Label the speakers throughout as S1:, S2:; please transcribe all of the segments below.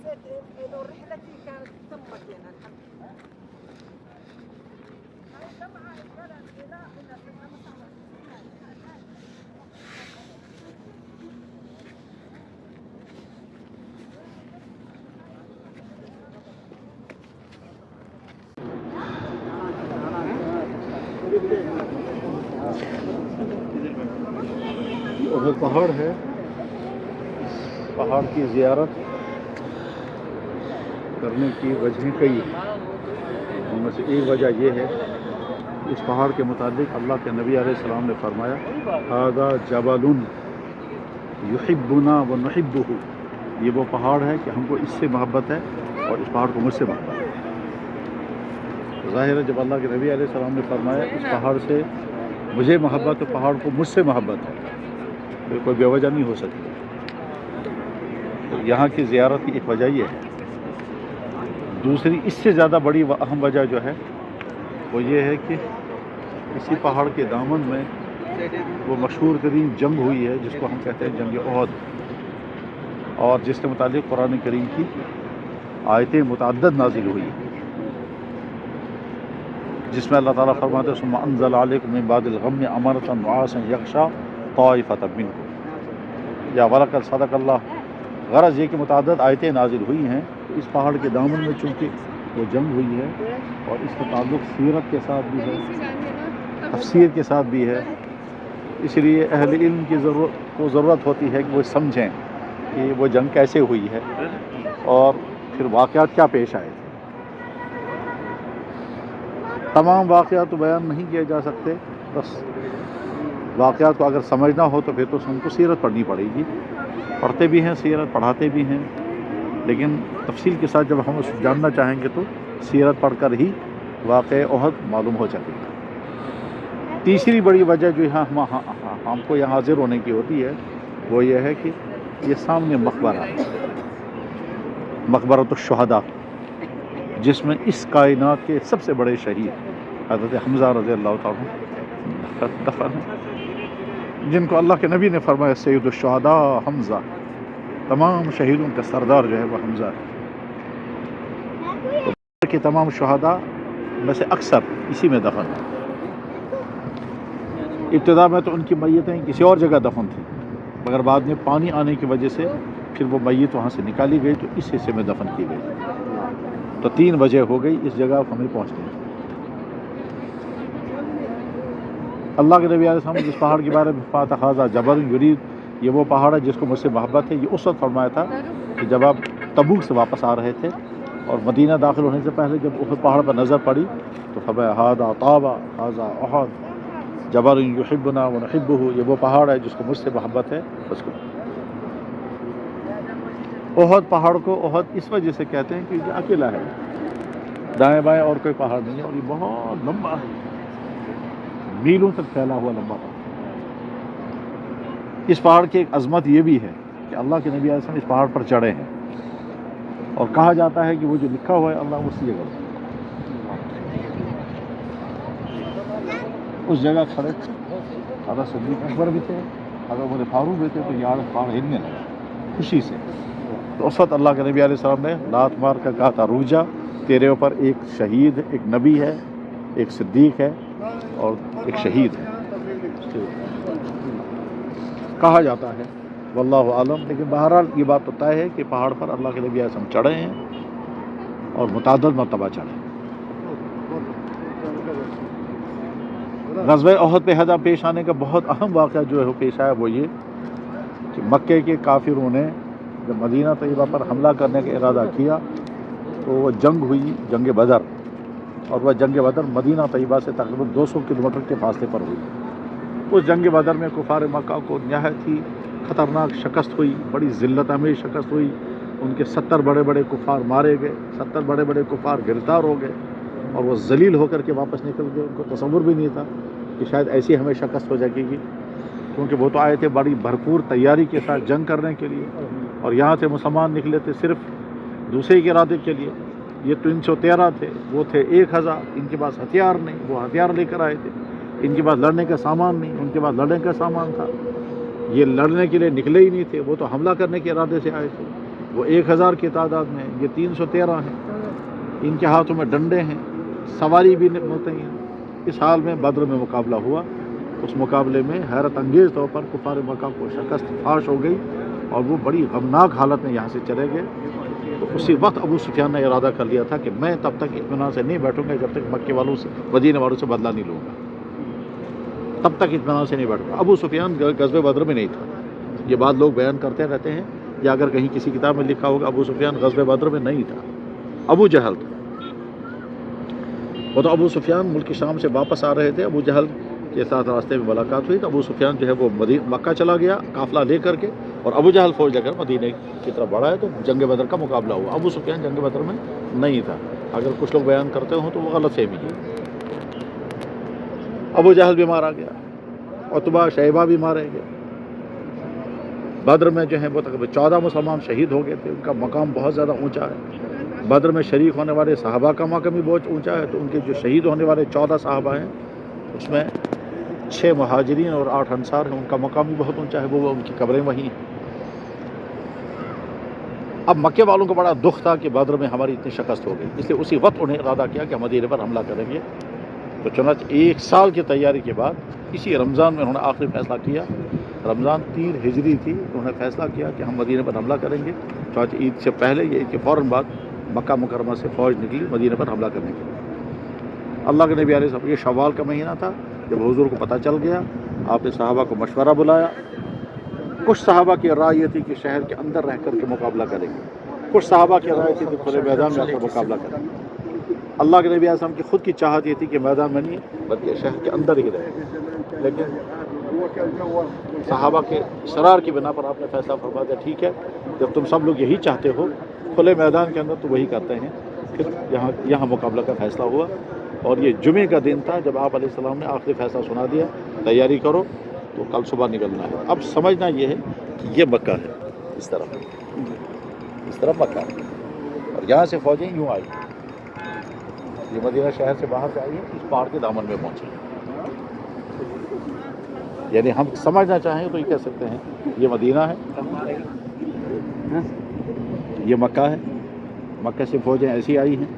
S1: إنه رحلتي كانت تمت لنا الحمد لله.
S2: وہ پہاڑ ہے، پہاڑ کی زیارت کرنے کی وجہ کئی ہیں، ان میں سے ایک وجہ یہ ہے کہ اس پہاڑ کے متعلق اللہ کے نبی علیہ السلام نے فرمایا ھذا جبل یحبنا ونحبہ، یہ وہ پہاڑ ہے کہ ہم کو اس سے محبت ہے اور اس پہاڑ کو مجھ سے محبت ہے۔ ظاہر ہے جب اللہ کے نبی علیہ السلام نے فرمایا اس پہاڑ سے مجھے محبت ہے، پہاڑ کو مجھ سے محبت ہے، تو کوئی بے وجہ نہیں ہو سکتی۔ تو یہاں کی زیارت کی ایک وجہ یہ ہے۔ دوسری اس سے زیادہ بڑی و اہم وجہ جو ہے وہ یہ ہے کہ اسی پہاڑ کے دامن میں وہ مشہور ترین جنگ ہوئی ہے جس کو ہم کہتے ہیں جنگ احد، اور جس کے متعلق قرآن کریم کی آیتیں متعدد نازل ہوئی ہیں، جس میں اللہ تعالیٰ فرماتے ہیں ثم انزل علیکم من بعد الغم امنۃ نعاسا یغشی طائفۃ منکم، یا ولقد صدق اللہ۔ غرض یہ کہ متعدد آیتیں نازل ہوئی ہیں اس پہاڑ کے دامن میں، چونکہ وہ جنگ ہوئی ہے اور اس کا تعلق سیرت کے ساتھ بھی ہے، تفسیر کے ساتھ بھی ہے، اس لیے اہل علم کی ضرورت ہوتی ہے کہ وہ سمجھیں کہ وہ جنگ کیسے ہوئی ہے اور پھر واقعات کیا پیش آئے تھے۔ تمام واقعات تو بیان نہیں کیے جا سکتے، بس واقعات کو اگر سمجھنا ہو تو پھر تو ہم کو سیرت پڑھنی پڑے گی، پڑھتے بھی ہیں سیرت، پڑھاتے بھی ہیں، لیکن تفصیل کے ساتھ جب ہم اس جاننا چاہیں گے تو سیرت پڑھ کر ہی واقع احد معلوم ہو سکے گا۔ تیسری بڑی وجہ جو ہم کو یہاں حاضر ہونے کی ہوتی ہے وہ یہ ہے کہ یہ سامنے مقبرہ ہے، مقبرۃ الشہداء، جس میں اس کائنات کے سب سے بڑے شہید حضرت حمزہ رضی اللہ تعالیٰ دفن ہیں، جن کو اللہ کے نبی نے فرمایا سید الشہداء حمزہ، تمام شہیدوں کا سردار جو ہے وہ حمزہ ہے۔ تو کہ تمام شہداء میں سے اکثر اسی میں دفن ہیں۔ ابتدا میں تو ان کی میتیں کسی اور جگہ دفن تھیں، مگر بعد میں پانی آنے کی وجہ سے پھر وہ میت وہاں سے نکالی گئی تو اس حصے میں دفن کی گئی۔ تو 3 وجہ ہو گئی اس جگہ ہمیں پہنچنے کی۔ اللہ کے نبی علیہ السلام نے جس پہاڑ کے بارے میں فرمایا ھذا جبل یرید، یہ وہ پہاڑ ہے جس کو مجھ سے محبت ہے، یہ اس وقت فرمایا تھا کہ جب آپ تبوک سے واپس آ رہے تھے اور مدینہ داخل ہونے سے پہلے جب احد پہاڑ پر نظر پڑی تو فرمایا ھذا طابہ ھذا احد جبل یحبنا ونحبہ، یہ وہ پہاڑ ہے جس کو مجھ سے محبت ہے اس کو۔ احد پہاڑ کو احد اس وجہ سے کہتے ہیں کہ یہ اکیلا ہے، دائیں بائیں اور کوئی پہاڑ نہیں ہے، اور یہ بہت لمبا ہے، میلوں تک پھیلا ہوا لمبا پہاڑ۔ اس پہاڑ کی ایک عظمت یہ بھی ہے کہ اللہ کے نبی علیہ السلام اس پہاڑ پر چڑھے ہیں، اور کہا جاتا ہے کہ وہ جو لکھا ہوا ہے اللہ اسی جگہ اس جگہ کھڑے تھے، حضرت صدیق اکبر بھی تھے، حضرت عمر فاروق بھی تھے، تو یہاں پہاڑ ہلنے لگا خوشی سے۔ تو اس وقت اللہ کے نبی علیہ السلام نے لات مار کر کہا تھا رک جا، تیرے اوپر ایک شہید ہے، ایک نبی ہے، ایک صدیق ہے اور ایک شہید ہے، کہا جاتا ہے، واللہ عالم۔ لیکن بہرحال یہ بات تو طے ہے کہ پہاڑ پر اللہ کے نبی علیہ السلام چڑھے ہیں اور متعدد مرتبہ چڑھے۔ غزوہ احد پہ ہدف پیش آنے کا بہت اہم واقعہ جو ہے وہ پیش آیا، وہ یہ کہ مکے کے کافروں نے جب مدینہ طیبہ پر حملہ کرنے کا ارادہ کیا تو وہ جنگ ہوئی، جنگ بدر، اور وہ جنگ بدر مدینہ طیبہ سے تقریباً 200 کلومیٹر کے فاصلے پر ہوئی۔ اس جنگ بدر میں کفار مکہ کو نہایت ہی خطرناک شکست ہوئی، بڑی ذلت آمیز شکست ہوئی، ان کے 70 بڑے بڑے کفار مارے گئے، 70 بڑے بڑے کفار گرفتار ہو گئے اور وہ ذلیل ہو کر کے واپس نکل گئے۔ ان کو تصور بھی نہیں تھا کہ شاید ایسی ہمیں شکست ہو جائے گی، کیونکہ وہ تو آئے تھے بڑی بھرپور تیاری کے ساتھ جنگ کرنے کے لیے، اور یہاں سے مسلمان نکلے تھے صرف دوسرے کے ارادے کے لیے۔ یہ 313 تھے، وہ تھے 1000، ان کے پاس ہتھیار نہیں، وہ ہتھیار لے کر آئے تھے، ان کے پاس لڑنے کا سامان نہیں، ان کے پاس لڑنے کا سامان تھا، یہ لڑنے کے لیے نکلے ہی نہیں تھے، وہ تو حملہ کرنے کے ارادے سے آئے تھے۔ وہ 1000 کی تعداد میں ہیں، یہ 313 ہیں، ان کے ہاتھوں میں ڈنڈے ہیں، سواری بھی ہوتے ہیں۔ اس حال میں بدر میں مقابلہ ہوا، اس مقابلے میں حیرت انگیز طور پر کفار مکہ کو شکست فاش ہو گئی اور وہ بڑی غمناک حالت میں یہاں سے چلے گئے۔ تو اسی وقت ابو سفیان نے ارادہ کر لیا تھا کہ میں تب تک اطمینان سے نہیں بیٹھوں گا جب تک مکے والوں سے مدینے والوں سے بدلہ نہیں لوں گا، تب تک اطمینان سے نہیں بیٹھوں گا۔ ابو سفیان غزوہ بدر میں نہیں تھا، یہ بات لوگ بیان کرتے رہتے ہیں، یا اگر کہیں کسی کتاب میں لکھا ہوگا ابو سفیان غزوہ بدر میں نہیں تھا، ابو جہل تھا۔ وہ تو ابو سفیان ملک شام سے واپس آ رہے تھے، ابو جہل کے ساتھ راستے میں ملاقات ہوئی تو ابو سفیان جو ہے وہ مکہ چلا گیا قافلہ لے کر کے، اور ابو جہل فوج لے کر مدینے کی طرف بڑھا ہے، تو جنگ بدر کا مقابلہ ہوا۔ ابو سفیان جنگ بدر میں نہیں تھا، اگر کچھ لوگ بیان کرتے ہوں تو وہ غلط فہمی ہے۔ ابو جہل بھی مارا گیا، عتبہ شیبہ بھی مارے گئے۔ بدر میں جو ہے وہ تقریباً 14 مسلمان شہید ہو گئے تھے، ان کا مقام بہت زیادہ اونچا ہے۔ بدر میں شریک ہونے والے صحابہ کا مقام بھی بہت اونچا ہے، تو ان کے جو شہید ہونے والے 14 صحابہ ہیں اس میں 6 مہاجرین اور 8 انصار ہیں، ان کا مقام بھی بہت اونچا ہے، وہ ان کی قبریں وہیں ہیں۔ اب مکے والوں کو بڑا دکھ تھا کہ بدر میں ہماری اتنی شکست ہو گئی، اس لیے اسی وقت انہیں ارادہ کیا کہ ہم مدینے پر حملہ کریں گے۔ تو چنانچہ 1 سال کی تیاری کے بعد اسی رمضان میں انہوں نے آخری فیصلہ کیا، رمضان 3 ہجری تھی، انہوں نے فیصلہ کیا کہ ہم مدینے پر حملہ کریں گے۔ چنانچہ عید سے پہلے یا عید کے فوراً بعد مکہ مکرمہ سے فوج نکلی مدینے پر حملہ کرنے کے لیے۔ اللہ کے نبی علیہ السلام، یہ شوال کا مہینہ تھا، جب حضور کو پتہ چل گیا آپ نے صحابہ کو مشورہ بلایا۔ کچھ صحابہ کی رائے یہ تھی کہ شہر کے اندر رہ کر کے مقابلہ کریں گے، کچھ صحابہ کی رائے تھی کہ کھلے میدان میں آ کر مقابلہ کریں گے۔ اللہ کے نبی علیہ السلام کی خود کی چاہت یہ تھی کہ میدان میں نہیں بلکہ شہر کے اندر ہی رہے، لیکن صحابہ کے اصرار کی بنا پر آپ نے فیصلہ فرما دیا ٹھیک ہے، جب تم سب لوگ یہی چاہتے ہو کھلے میدان کے اندر تو وہی کرتے ہیں۔ پھر یہاں مقابلہ کا فیصلہ ہوا، اور یہ جمعے کا دن تھا جب آپ علیہ السلام نے آخری فیصلہ سنا دیا تیاری کرو تو کل صبح نکلنا ہے۔ اب سمجھنا یہ ہے کہ یہ مکہ ہے، اس طرف مکہ ہے، اور یہاں سے فوجیں یوں آئی، یہ مدینہ شہر سے باہر سے آئی ہے، اس پہاڑ کے دامن میں پہنچی۔ یعنی ہم سمجھنا چاہیں تو یہ کہہ سکتے ہیں یہ مدینہ ہے، یہ مکہ ہے، مکہ سے فوجیں ایسی آئی ہیں،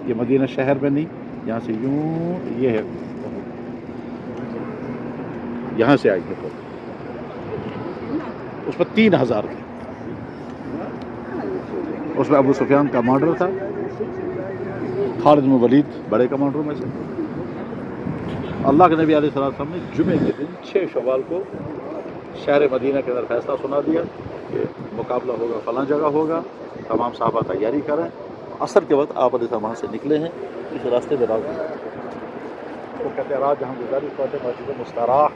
S2: یہ مدینہ شہر میں نہیں، یہاں سے یوں یہ ہے، یہاں سے آئی ہے فوج، اس میں 3000 تھے، اس میں ابو سفیان کمانڈر تھا، خالد بن ولید بڑے کمانڈروں میں سے۔ اللہ کے نبی علیہ السلام نے جمعے کے دن 6 شوال کو شہر مدینہ کے اندر فیصلہ سنا دیا کہ مقابلہ ہوگا فلاں جگہ ہوگا، تمام صحابہ تیاری کریں۔ عصر کے وقت آپ علیہ السلام وہاں سے نکلے ہیں، اس راستے میں رات گزاری، وہ کہتے ہیں رات جہاں گزاری کہتے ہیں مسجد مستراح،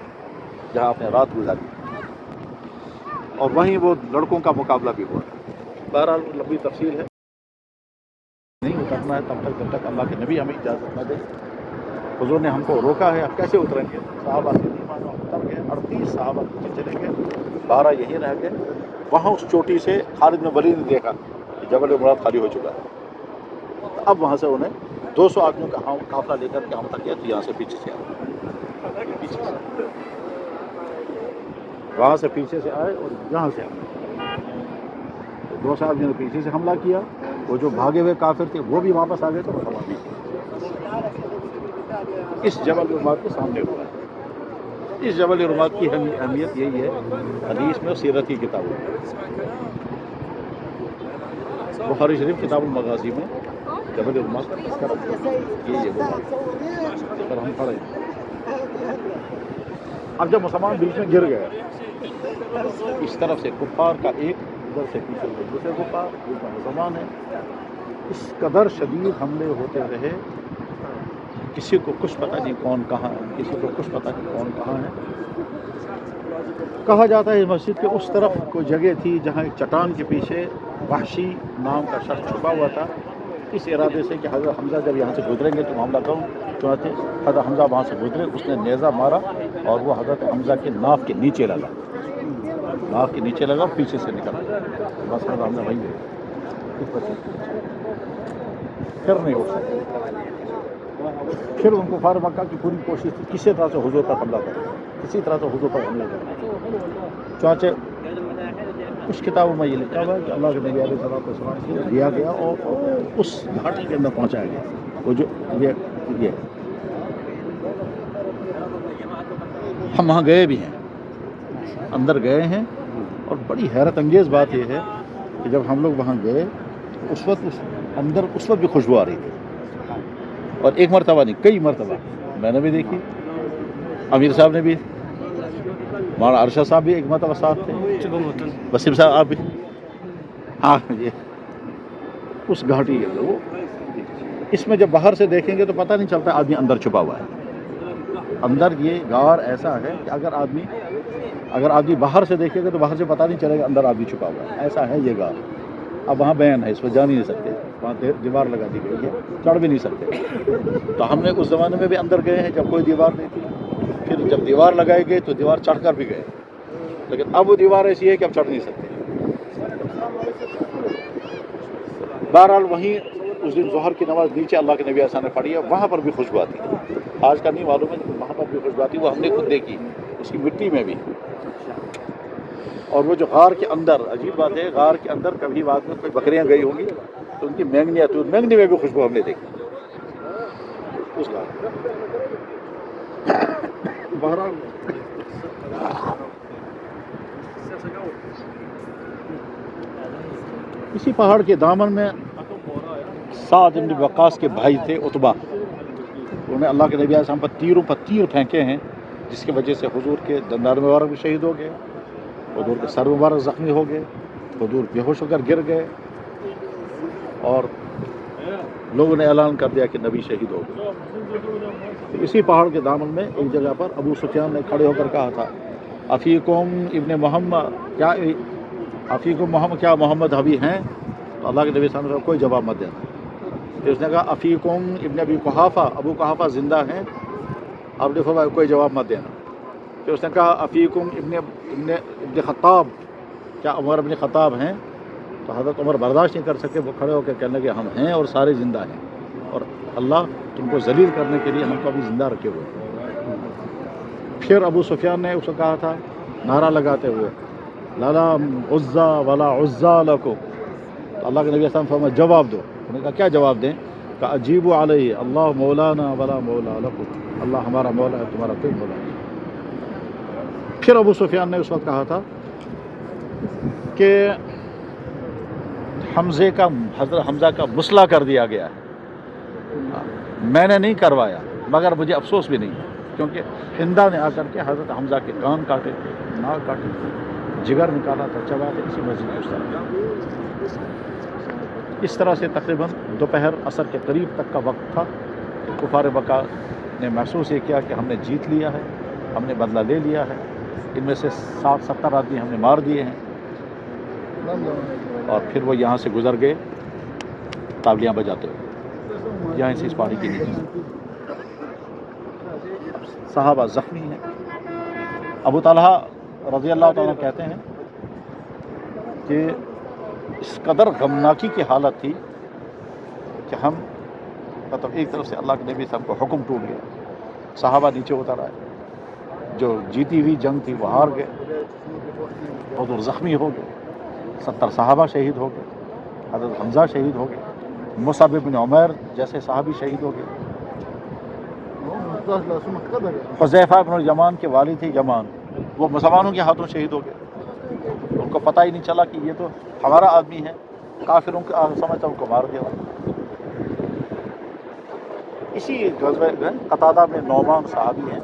S2: جہاں آپ نے رات گزاری، اور وہیں وہ لڑکوں کا مقابلہ بھی ہوا۔ بہرحال لمبی تفصیل ہے، نہیں اترنا ہے جب تک اللہ کے نبی ہمیں اجازت نہ دے۔ حضور نے ہم کو روکا ہے، اب کیسے اتریں گے؟ صحابہ سے نہیں مانا، اتر گئے، 38 صحابہ پیچھے چلے گئے، 12 یہیں رہ گئے۔ وہاں اس چوٹی سے خالد بن ولید نے دیکھا کہ جبل مراد خالی ہو چکا ہے، اب وہاں سے انہیں 200 آدمیوں کا قافلہ لے کر کے ہم تک گیا، تو یہاں سے پیچھے سے آئے، وہاں سے پیچھے سے آئے اور یہاں سے آئے، 200 آدمیوں نے پیچھے سے حملہ کیا، وہ جو بھاگے ہوئے کافر تھے وہ بھی واپس آ گئے، تو اس جبل رماد کے سامنے ہوا ہے۔ اس جبل رماد کی اہمیت یہی ہے، حدیث میں اور سیرت کی کتابوں میں، بخاری شریف کتاب المغازی میں جبل رماد کا تذکرہ یہ وہ اگر ہم پڑھیں۔ اب جب مسلمان بیچ میں گر گئے، اس طرف سے کفار کا ایک، ادھر سے پیچھے دوسرے کفار، بیچ میں مسلمان ہیں، اس قدر شدید حملے ہوتے رہے، کسی کو کچھ پتہ نہیں کون کہاں ہے، کسی کو کچھ پتہ نہیں کون کہاں ہے۔ کہا جاتا ہے مسجد کے اس طرف کوئی جگہ تھی جہاں ایک چٹان کے پیچھے وحشی نام کا شخص چھپا ہوا تھا، اس ارادے سے کہ حضرت حمزہ جب یہاں سے گزریں گے تو حملہ کروں، چنانچہ حضرت حمزہ وہاں سے گزرے، اس نے نیزہ مارا اور وہ حضرت حمزہ کے ناف کے نیچے لگا، ناف کے نیچے لگا، پیچھے سے نکلا، بس حضرت حمزہ وہیں گئے، پھر نہیں ہو سکتا۔ پھر ان کو کفار مکہ کی پوری کوشش تھی کسی طرح سے حضور پر حملہ کریں، کسی طرح سے حضور پر حملہ کریں، چنانچہ کچھ کتابوں میں یہ لکھا ہوا ہے کہ اللہ کے نبی علیہ الصلوۃ والسلام کو لیا گیا اور اس گھاٹی کے اندر پہنچایا گیا. وہ جو یہ ہم وہاں گئے بھی ہیں, اندر گئے ہیں, اور بڑی حیرت انگیز بات یہ ہے کہ جب ہم لوگ وہاں گئے تو اس وقت بھی خوشبو آ رہی تھی, اور ایک مرتبہ نہیں کئی مرتبہ میں نے بھی دیکھی, امیر صاحب نے بھی, مولانا ارشد صاحب بھی ایک مرتبہ ساتھ تھے, وسیم صاحب آپ بھی. ہاں یہ اس گھاٹی کے اندر وہ اس میں جب باہر سے دیکھیں گے تو پتہ نہیں چلتا آدمی اندر چھپا ہوا ہے. اندر یہ غار ایسا ہے کہ اگر آدمی باہر سے دیکھے گا تو باہر سے پتہ نہیں چلے گا اندر آدمی چھپا ہوا ہے. ایسا ہے یہ غار. اب وہاں بیان ہے, اس پر جا نہیں سکتے, وہاں دیوار لگا دی گئی ہے, چڑھ بھی نہیں سکتے. تو ہم نے اس زمانے میں بھی اندر گئے ہیں جب کوئی دیوار نہیں تھی, پھر جب دیوار لگائی گئی تو دیوار چڑھ کر بھی گئے, لیکن اب وہ دیوار ایسی ہے کہ اب چڑھ نہیں سکتے. بہرحال وہیں اس دن ظہر کی نماز نیچے اللہ کے نبی صلی اللہ علیہ وسلم نے پڑھی ہے, وہاں پر بھی خوشبو آتی ہے. آج کا نہیں معلوم ہے, وہاں پر بھی خوشبو آتی ہے, وہ ہم نے خود دیکھی اس کی مٹی میں بھی. اور وہ جو غار کے اندر, عجیب بات ہے, غار کے اندر کبھی بعد میں کوئی بکریاں گئی ہوں گی تو ان کی مینگنی میں بھی خوشبو ہم نے دیکھی اس غار. بہرحال اسی پہاڑ کے دامن میں سعد بن وقاص کے بھائی تھے عتبہ. انہوں نے اللہ کے نبی علیہ السلام پر تیروں پر تیر پھینکے ہیں, جس کی وجہ سے حضور کے دندان مبارک بھی شہید ہو گئے, حضور کے سر مبارک زخمی ہو گئے, حضور بے ہوش ہو کر گر گئے, اور لوگوں نے اعلان کر دیا کہ نبی شہید ہو گئے. اسی پہاڑ کے دامن میں ایک جگہ پر ابو سفیان نے کھڑے ہو کر کہا تھا, افیکم ابن محمد کیا محمد حبی ہیں؟ تو اللہ کے نبی صلی اللہ علیہ وسلم کوئی جواب مت دینا. پھر اس نے کہا افیکم ابن ابی قحافہ, ابو قحافہ زندہ ہیں؟ آپ نے فرمایا کوئی جواب مت دینا. پھر اس نے کہا افیکم ابن خطاب, کیا عمر ابن خطاب ہیں؟ تو حضرت عمر برداشت نہیں کر سکے, وہ کھڑے ہو کے کہنے لگے ہم ہیں اور سارے زندہ ہیں, اور اللہ تم کو ذلیل کرنے کے لیے ہم کو ابھی زندہ رکھے ہوئے. پھر ابو سفیان نے اس کو کہا تھا نعرہ لگاتے ہوئے, لا عزا ولا عزا لکم. تو اللہ کے نبی صلی اللہ علیہ وسلم فرمایا جواب دو. انہوں نے کہا کیا جواب دیں؟ کہ عجیب علیہ اللہ مولانا ولا مولا لکم, اللہ ہمارا مولا ہے, تمہارا کوئی مولا نہیں. پھر ابو سفیان نے اس وقت کہا تھا کہ حضرت حمزہ کا مسئلہ کر دیا گیا ہے. میں نے نہیں کروایا, مگر مجھے افسوس بھی نہیں, کیونکہ ہندا نے آ کر کے حضرت حمزہ کے کان کاٹے تھے, ناک کاٹے تھے, جگر نکالا تھا, چبا تھا اسی مسجد میں اس طرح. اس طرح سے تقریباً دوپہر عصر کے قریب تک کا وقت تھا. کفار مکہ نے محسوس یہ کیا کہ ہم نے جیت لیا ہے, ہم نے بدلہ لے لیا ہے. ان میں سے 60-70 آدمی ہم نے مار دیے ہیں, اور پھر وہ یہاں سے گزر گئے تابلیاں بجاتے ہوئے یہاں سے اس پہاڑی کے نیچے. صحابہ زخمی ہیں. ابو طلحہ رضی اللہ تعالیٰ کہتے ہیں کہ اس قدر غمناکی کی حالت تھی کہ ہم مطلب ایک طرف سے اللہ کے نبی صاحب کو حکم ٹوٹ گیا, صحابہ نیچے اتر آئے, جو جیتی ہوئی جنگ تھی وہ ہار گئے, حضور زخمی ہو گئے, 70 صحابہ شہید ہو گئے, حضرت حمزہ شہید ہو گئے, مصعب بن عمیر جیسے صحابی شہید ہو گئے, حذیفہ بن الیمان کے والد تھے یمان, وہ مسلمانوں کے ہاتھوں شہید ہو گئے. ان کو پتہ ہی نہیں چلا کہ یہ تو ہمارا آدمی ہے, کافروں کے سمجھتا ان کو مار دیا. اسی غزوہ قتادہ میں نعمان صحابی ہیں,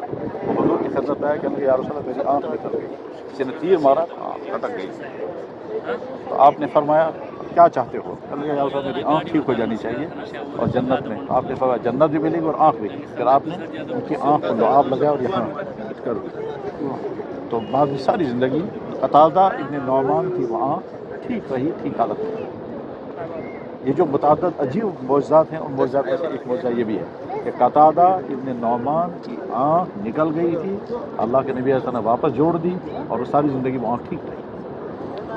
S2: وہ حضور کی خدمت میں آئے کہ یا رسول اللہ میری آنکھ نکل گئی, کسی نے تیر مارا, آنکھ پھٹک گئی. تو آپ نے فرمایا کیا چاہتے ہو؟ یا رسول اللہ میری آنکھ ٹھیک ہو جانی چاہیے اور جنت میں. آپ نے فرمایا جنت بھی ملے گی اور آنکھ بھی. پھر آپ نے ان کی آنکھ کو لعاب لگایا اور یہاں ہٹ کر دی. تو بعد میں ساری زندگی قتادہ ابن نعمان کی وہ آنکھ ٹھیک رہی, ٹھیک حالت میں. یہ جو متعدد عجیب معجزات ہیں, ان معجزات میں سے ایک معجزہ یہ بھی ہے کہ قتادہ ابن نعمان کی آنکھ نکل گئی تھی, اللہ کے نبی علیہ السلام نے واپس جوڑ دی, اور وہ ساری زندگی وہ آنکھ ٹھیک رہی.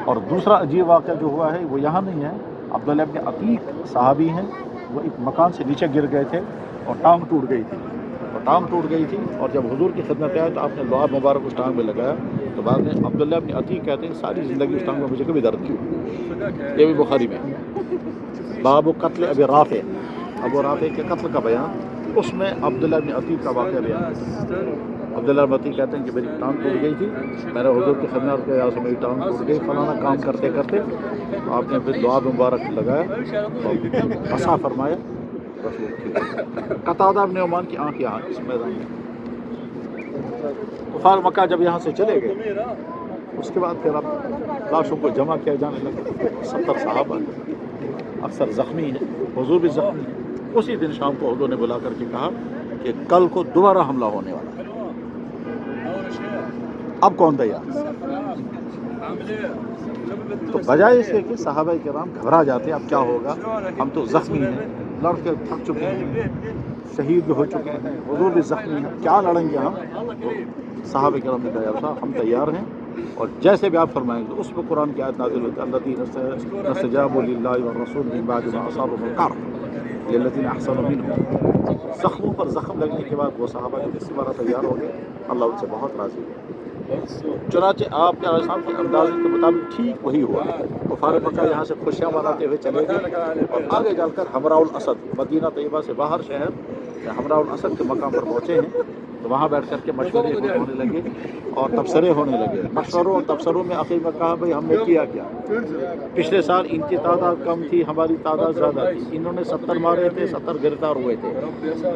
S2: اور دوسرا عجیب واقعہ جو ہوا ہے وہ یہاں نہیں ہے. عبداللہ ابن عتیق صحابی ہیں, وہ ایک مکان سے نیچے گر گئے تھے اور ٹانگ ٹوٹ گئی تھی, اور جب حضور کی خدمت آئے تو آپ نے لعاب مبارک اس ٹانگ میں لگایا تو بعد میں عبداللہ ابن عتیق کہتے ہیں ساری زندگی اس ٹانگ میں مجھے کبھی درد نہیں ہوا. یہ بھی بخاری میں باب قتل ابی رافع، ابو رافع کے قتل کا بیان، اس میں عبداللہ ابن عتیق کا واقعہ بیان ہے. عبداللہ ابن عتیق کہتے ہیں کہ میری ٹانگ ٹوٹ گئی تھی، میں نے حضور کی خدمت کیا سے میری ٹانگ ٹوٹ گئی، فلانا کام کرتے کرتے آپ نے پھر دعا مبارک لگایا اور عصا فرمایا، قتادہ ابن نعمان کی آنکھ یہاں اس میدان میں. کفار مکہ جب یہاں سے چلے گئے اس کے بعد پھر اب لاشوں کو جمع کیا جانے لگا. 70 صحابہ اکثر زخمی ہیں، حضور بھی زخمی ہیں. اسی دن شام کو حضور نے بلا کر کے کہا کہ کل کو دوبارہ حملہ ہونے والا ہے، اب کون تیار؟ تو بجائے اس کے کہ صحابہ کرام گھبرا جاتے اب کیا ہوگا، ہم تو زخمی ہیں، لڑ کے تھک چکے ہیں، شہید بھی ہو چکے ہیں، حضور بھی زخمی ہیں، کیا لڑیں گے ہم؟ صحابہ کرام نے کہا یا رسول اللہ ہم تیار ہیں، اور جیسے بھی آپ فرمائیں گے. اس میں قرآن کی آیت نازل ہوتی ہے الذین استجابوا للہ والرسول من بعد ما اصابهم القرح للذین احسنوا منهم. زخموں پر زخم لگنے کے بعد وہ صحابہ جو اس بارہ تیار ہو گئے، اللہ ان سے بہت راضی ہے. چنانچہ آپ کے علیہ کے اندازے کے مطابق ٹھیک وہی ہوا. کفار مکہ یہاں سے خوشیاں مناتے ہوئے چلے گئے اور آگے چل کر حمراء الاسد، مدینہ طیبہ سے باہر شہر حمراء الاسد کے مقام پر پہنچے ہیں. تو وہاں بیٹھ کر کے مشورے ہونے لگے اور تبصرے ہونے لگے. مشوروں اور تبصروں میں آخر میں کہا بھائی ہم نے کیا کیا، پچھلے سال ان کی تعداد کم تھی، ہماری تعداد زیادہ تھی، انہوں نے 70 مارے تھے، 70 گرفتار ہوئے تھے.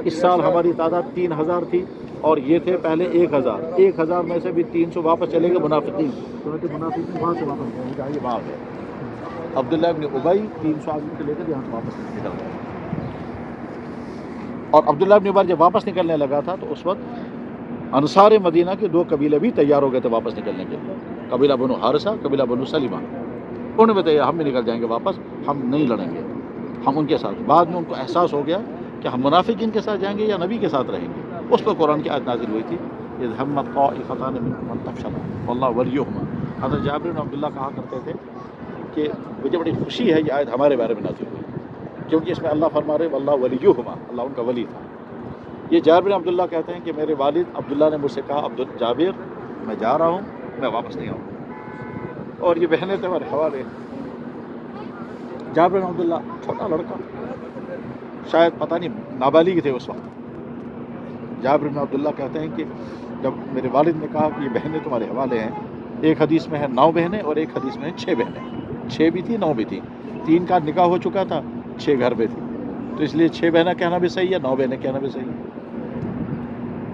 S2: اس سال ہماری تعداد 3000 تھی اور یہ تھے پہلے 1000. 1000 میں سے بھی 300 واپس چلے گئے منافقین. منافقین وہاں سے واپس گئے، وہاں گئے. عبداللہ ابن ابی 300 آدمی کو لے کر یہاں سے واپس نکل گئے. اور عبداللہ ابن ابی جب واپس نکلنے لگا تھا تو اس وقت انصار مدینہ کے 2 قبیلے بھی تیار ہو گئے تھے واپس نکلنے کے لیے، قبیلہ بنو حارثہ، قبیلہ بنو سلمہ. انہوں نے بتایا ہم بھی نکل جائیں گے واپس، ہم نہیں لڑیں گے، ہم ان کے ساتھ. بعد میں ان کو احساس ہو گیا کہ ہم منافقین کے ساتھ جائیں گے یا نبی کے ساتھ رہیں گے. اس پر قرآن کی آیت نازل ہوئی تھی اذ ہمت طائفتان منکم ان تفشلوا واللہ ولیہما. حضرت جابر بن عبداللہ کہا کرتے تھے کہ مجھے بڑی خوشی ہے یہ آیت ہمارے بارے میں نازل ہوئی، کیونکہ اس میں اللہ فرما رہے واللہ ولیہما، اللہ ان کا ولی تھا. یہ جابر بن عبداللہ کہتے ہیں کہ میرے والد عبداللہ نے مجھ سے کہا جابر میں جا رہا ہوں، میں واپس نہیں آؤں گا. اور یہ بہنیں تھے ہمارے حوالے. جابر بن عبداللہ چھوٹا لڑکا، شاید پتہ نہیں نابالغ تھے اس وقت. جابر بن عبداللہ کہتے ہیں کہ جب میرے والد نے کہا کہ یہ بہنیں تمہارے حوالے ہیں، ایک حدیث میں ہے 9 بہنیں اور ایک حدیث میں ہے 6 بہنیں. 6 بھی تھی 9 بھی تھی، 3 کا نکاح ہو چکا تھا، 6 گھر پہ تھی، تو اس لیے 6 بہنیں کہنا بھی صحیح ہے، 9 بہنیں کہنا بھی صحیح ہے.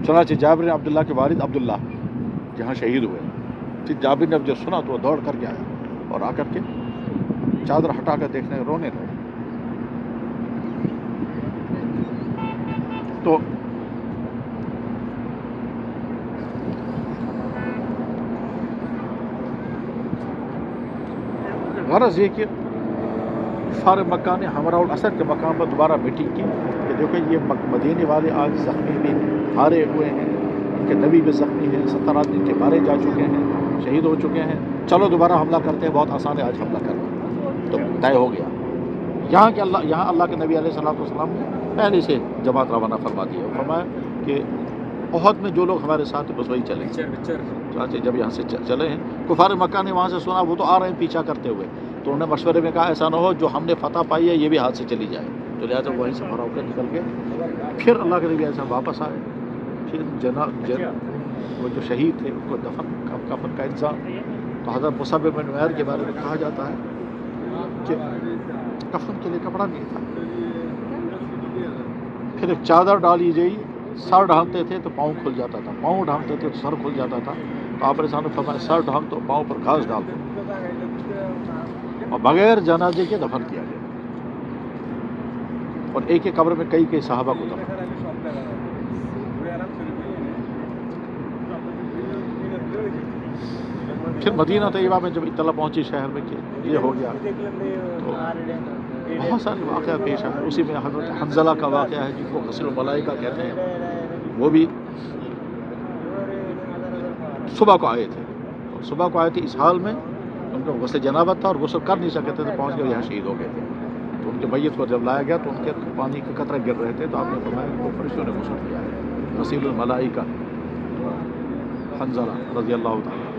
S2: چنانچہ جابر بن عبداللہ کے والد عبداللہ جہاں شہید ہوئے، پھر جابر نے جب سنا تو وہ دوڑ کر کے آیا اور آ کر کے چادر ہٹا کر دیکھنے رونے لگے. تو غرض یہ کہ کفار مکہ نے حمراء الاسد کے مقام پر دوبارہ میٹنگ کی کہ دیکھو یہ مدینے والے آج زخمی بھی ہارے ہوئے ہیں، ان کے نبی بھی زخمی ہیں، 70 آدمی ان کے مارے جا چکے ہیں، شہید ہو چکے ہیں، چلو دوبارہ حملہ کرتے ہیں، بہت آسان ہے آج حملہ کرنا. تو طے ہو گیا. یہاں اللہ کے نبی علیہ السلام نے پہلے سے جماعت روانہ فرما دی ہے. فرمایا کہ احد میں جو لوگ ہمارے ساتھ بس وہی چلیں. چنانچہ جب یہاں سے چلے ہیں، کفار مکہ نے وہاں سے سنا وہ تو آ رہے ہیں پیچھا کرتے ہوئے، تو انہوں نے مشورے میں کہا ایسا نہ ہو جو ہم نے فتح پائی ہے یہ بھی ہاتھ سے چلی جائے. تو لہٰذا وہیں سے فرا ہو کر نکل گئے. پھر اللہ کے نبی ایسا واپس آئے. پھر وہ جو شہید تھے ان کو کفن کا انتظام. تو حضرت مصعب بن عمیر کے بارے میں کہا جاتا ہے کہ کفن کے لیے کپڑا نہیں تھا. پھر ایک چادر ڈالی گئی، سر ڈھانپتے تھے تو پاؤں کھل جاتا تھا، پاؤں ڈھانپتے تھے تو سر کھل جاتا تھا. تو آپ نے سامنے فرمایا سر ڈھانپ تو پاؤں پر گھاس ڈال دو، اور بغیر جنازے کے دفن کیا گیا. اور ایک ایک قبر میں کئی صحابہ کو دفن. پھر مدینہ طیبہ میں جب اطلاع پہنچی شہر میں کہ یہ ہو گیا تو بہت سارے واقعہ پیش آئے. اسی میں حضرت حنظلہ کا واقعہ ہے جس کو غسل الملائکہ کہتے ہیں. وہ بھی صبح کو آئے تھے اس حال میں ان کو غسل جنابت تھا اور غسل کر نہیں سکتے تھے، تو پہنچ گئے یہاں شہید ہو گئے تھے. تو ان کے میت کو جب لایا گیا تو ان کے پانی کے قطرے گر رہے تھے، تو آپ نے فرمایا کہ وہ فرشتوں نے غسل کیا ہے. غسیل الملائکہ حنظلہ رضی اللہ تعالیٰ.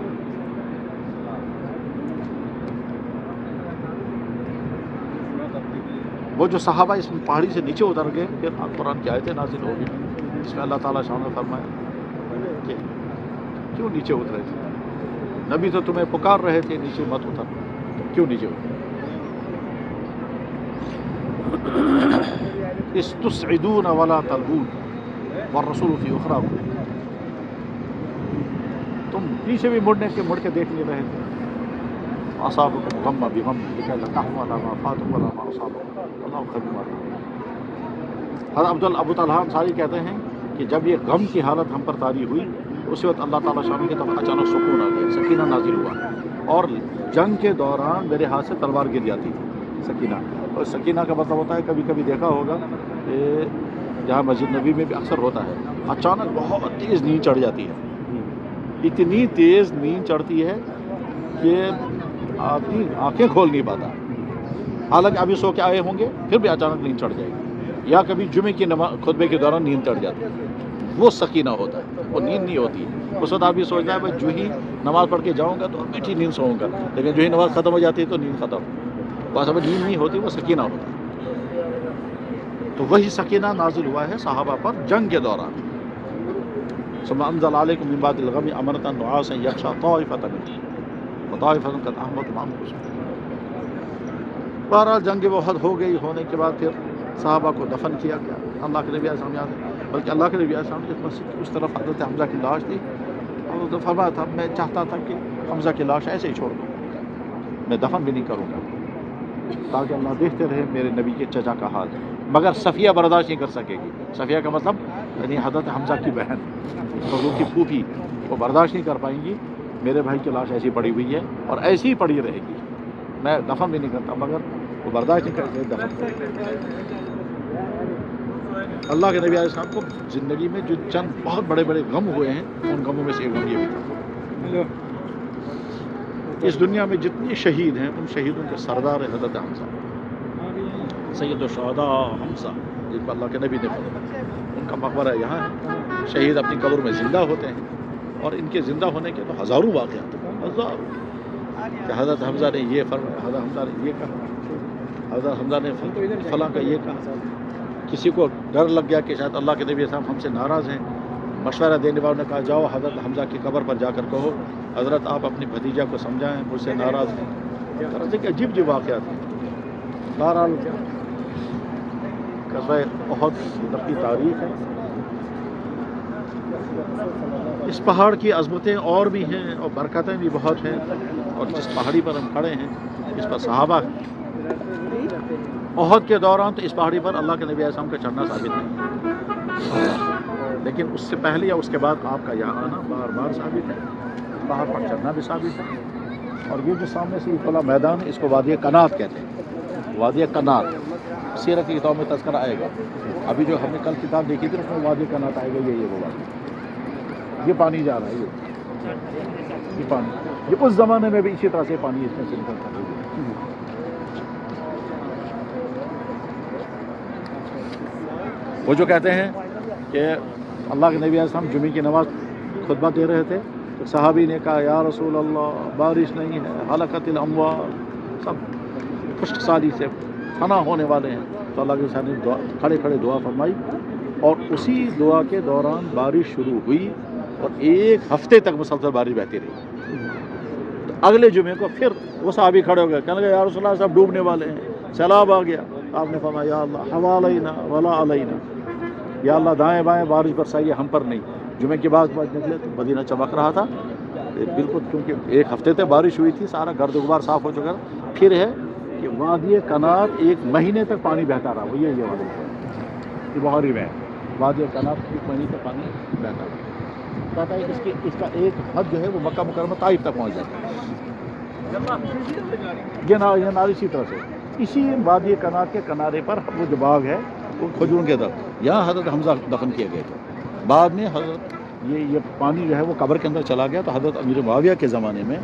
S2: وہ جو صحابہ اس پہاڑی سے نیچے اتر گئے، پھر قرآن کی آیتیں نازل ہو گئی جس میں اللہ تعالیٰ شان نے فرمایا کہ کیوں نیچے اترے تھے؟ نبی تو تمہیں پکار رہے تھے نیچے مت اتر، کیوں نیچے اترے؟ استسعدون ولا تلبون والرسول فی اخراکم، تم پیچھے بھی مڑ کے دیکھ نہیں رہے تھے. اصابکم غم بغم لکی لا تحزنوا علی ما فاتکم ولا ما اصابکم واللہ خبیر بما تعملون. حضرت ابو طلحہ انصاری کہتے ہیں کہ جب یہ غم کی حالت ہم پر طاری ہوئی اسی وقت اللہ تعالیٰ شان کی طرف اچانک سکون آ گیا، سکینہ نازل ہوا، اور جنگ کے دوران میرے ہاتھ سے تلوار گر جاتی تھی. سکینہ، اور سکینہ کا مطلب ہوتا ہے کبھی کبھی دیکھا ہوگا کہ جہاں مسجد نبی میں بھی اکثر ہوتا ہے اچانک بہت تیز نیند چڑھ جاتی ہے، اتنی تیز نیند چڑھتی ہے کہ آدمی آنکھیں کھول نہیں پاتا، حالانکہ ابھی سو کے آئے ہوں گے پھر بھی اچانک نیند چڑھ جائے گی، یا کبھی جمعے کی خطبے کے دوران نیند چڑھ جاتی ہے. وہ سکینہ ہوتا ہے، وہ نیند نہیں ہوتی ہے. اس وقت آدمی سوچتا ہے بھائی جو ہی نماز پڑھ کے جاؤں گا تو میٹھی نیند سوؤں گا، لیکن جو ہی نماز ختم ہو جاتی ہے تو نیند ختم. بس اب نیند نہیں ہوتی، وہ سکینہ ہوتا ہے. تو وہی سکینہ نازل ہوا ہے صحابہ پر جنگ کے دوران. ثم انزل علیکم من بعد الغم امنۃ نعاسا یغشی طائفۃ منکم وطائفۃ قد اهمتهم انفسهم. بہرحال جنگ بہت ہو گئی، ہونے کے بعد پھر صحابہ کو دفن کیا گیا. اللہ کے نبی اعظم یاد ہے، بلکہ اللہ کے نبی اعظم اس مسجد کی اس طرف حضرت حمزہ کی لاش تھی، اور اس نے فرمایا تھا میں چاہتا تھا کہ حمزہ کی لاش ایسے ہی چھوڑ دوں، میں دفن بھی نہیں کروں گا تاکہ اللہ دیکھتے رہے میرے نبی کے چچا کا حال. مگر صفیہ برداشت نہیں کر سکے گی. صفیہ کا مطلب یعنی حضرت حمزہ کی بہن، حضور کی پھوپھی، وہ برداشت نہیں کر پائیں گی میرے بھائی کی لاش ایسی پڑی ہوئی ہے اور ایسی ہی پڑی رہے گی، میں دفن بھی نہیں کرتا، مگر وہ برداشت نہیں کرتے دفن. اللہ کے نبی علیہ السلام کو زندگی میں جو چند بہت بڑے بڑے غم ہوئے ہیں ان غموں میں سے ایک غم یہ بھی تھا. اس دنیا میں جتنے شہید ہیں ان شہیدوں کے سردار ہیں حضرت حمزہ، سید الشہداء حمزہ، جن کو اللہ کے نبی نے فرمایا. ان کا مقبرہ یہاں ہے. شہید اپنی قبر میں زندہ ہوتے ہیں اور ان کے زندہ ہونے کے تو ہزاروں واقعات ہیں، ہزاروں، کہ حضرت حمزہ نے یہ فرمایا، حضرت حمزہ نے یہ کہا، حضرت حمزہ نے فلاں کا یہ کہا. کسی کو ڈر لگ گیا کہ شاید اللہ کے نبی صاحب ہم سے ناراض ہیں، مشورہ دینے والوں نے کہا جاؤ حضرت حمزہ کی قبر پر جا کر کہو حضرت آپ اپنی بھتیجا کو سمجھائیں مجھ سے ناراض ہیں. کہ عجیب عجیب واقعات ہیں. بہرحال غزوہ احد کی تاریخ ہے. اس پہاڑ کی عظمتیں اور بھی ہیں اور برکتیں بھی بہت ہیں، اور جس پہاڑی پر ہم کھڑے ہیں اس پر صحابہ احد کے دوران تو اس پہاڑی پر اللہ کے نبی علیہ السلام کا چڑھنا ثابت نہیں، لیکن اس سے پہلے یا اس کے بعد آپ کا یہاں آنا بار بار ثابت ہے. پہاڑ پر چڑھنا بھی ثابت ہے. اور یہ جو سامنے سے یہ کھلا میدان ہے اس کو وادی کنات کہتے ہیں. وادی کنات سیرت کی کتاب میں تذکرہ آئے گا. ابھی جو ہم نے کل کتاب دیکھی تھی اس میں وادی کنات آئے گا. یہ وہ وادی، یہ پانی جا رہا ہے، یہ پانی، یہ اس زمانے میں بھی اسی طرح سے پانی اس میں سے نکلتا ہے. وہ جو کہتے ہیں کہ اللہ کے نبی علیہ السلام جمعے کی نماز خطبہ دے رہے تھے تو صحابی نے کہا یا رسول اللہ بارش نہیں ہے، ہلاکت الاموال، سب خشک سالی سے فنا ہونے والے ہیں. تو اللہ کے رسول نے کھڑے کھڑے دعا فرمائی اور اسی دعا کے دوران بارش شروع ہوئی اور ایک ہفتے تک مسلسل بارش بہتی رہی. تو اگلے جمعے کو پھر وہ صحابی کھڑے ہو گئے، کہنے لگے یا رسول اللہ صاحب ڈوبنے والے ہیں، سیلاب آ گیا. آپ نے فرمایا یا اللہ حوالینا ولا علینا، یا اللہ دائیں بائیں بارش برسائیے، ہم پر نہیں. جمعے کے بعد نکلے تو مدینہ چمک رہا تھا بالکل، کیونکہ ایک ہفتے تک بارش ہوئی تھی، سارا گرد و غبار صاف ہو چکا تھا. پھر ہے کہ وادی کنات ایک مہینے تک پانی بہتا رہا. وہ یہ وادی یہ بخاری میں وادی کنات ایک مہینے تک پانی بہتا رہا. کہتا ہے اس کا ایک حد جو ہے وہ مکہ مکرمہ طائف تک پہنچ جاتا ہے. یہ ناری اسی طرح سے اسی وادی کنات کے کنارے پر وہ جو باغ ہے وہ کھجور کے درخت، یہاں حضرت حمزہ دفن کیے گئے تھے. بعد میں حضرت یہ پانی جو ہے وہ قبر کے اندر چلا گیا تو حضرت امیر معاویہ کے زمانے میں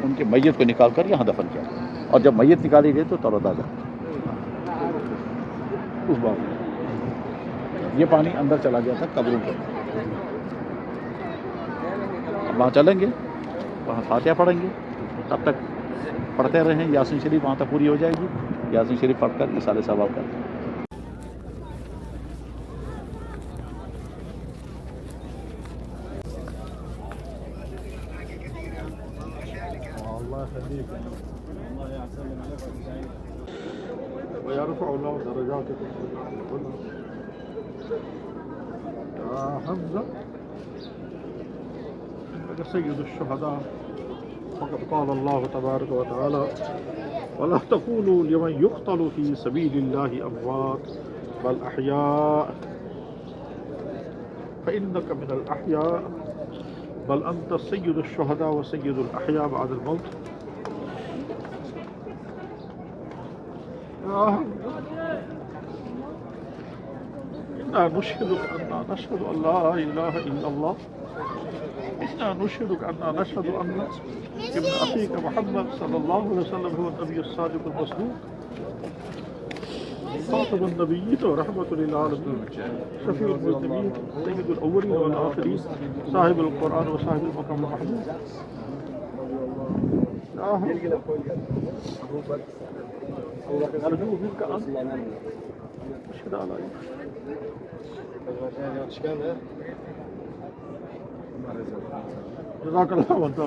S2: ان کے میت کو نکال کر یہاں دفن کیا، اور جب میت نکالی گئی تو تر و تازہ اس باغ میں یہ پانی اندر چلا گیا تھا قبروں کے. اب وہاں چلیں گے، وہاں فاتحہ پڑھیں گے، تب تک پڑھتے رہیں. یاسین شریف وہاں تک پوری ہو جائے گی. یاسین شریف پڑھ کر مثال ثواب کرتے ہیں. ويرفع الله درجاتكم يا حمزة إنك سيد الشهداء فقد قال الله تبارك وتعالى ولا تقولوا لمن يقتل في سبيل الله أموات بل أحياء فإنك من الأحياء بل أنت سيد الشهداء وسيد الأحياء بعد الموت. إنا نشهدك أننا نشهد أن لا إله إلا الله إنا نشهدك أننا نشهد أن ابن أخيك محمد صلى الله عليه وسلم هو النبي الصادق المصدوق خاتم النبيين ورحمة للعالمين شفيع المذنبين سيد الأولين والآخرين صاحب القرآن وصاحب المقام المحمود. أرجو منك أن أشهد على جزاك الله وأنت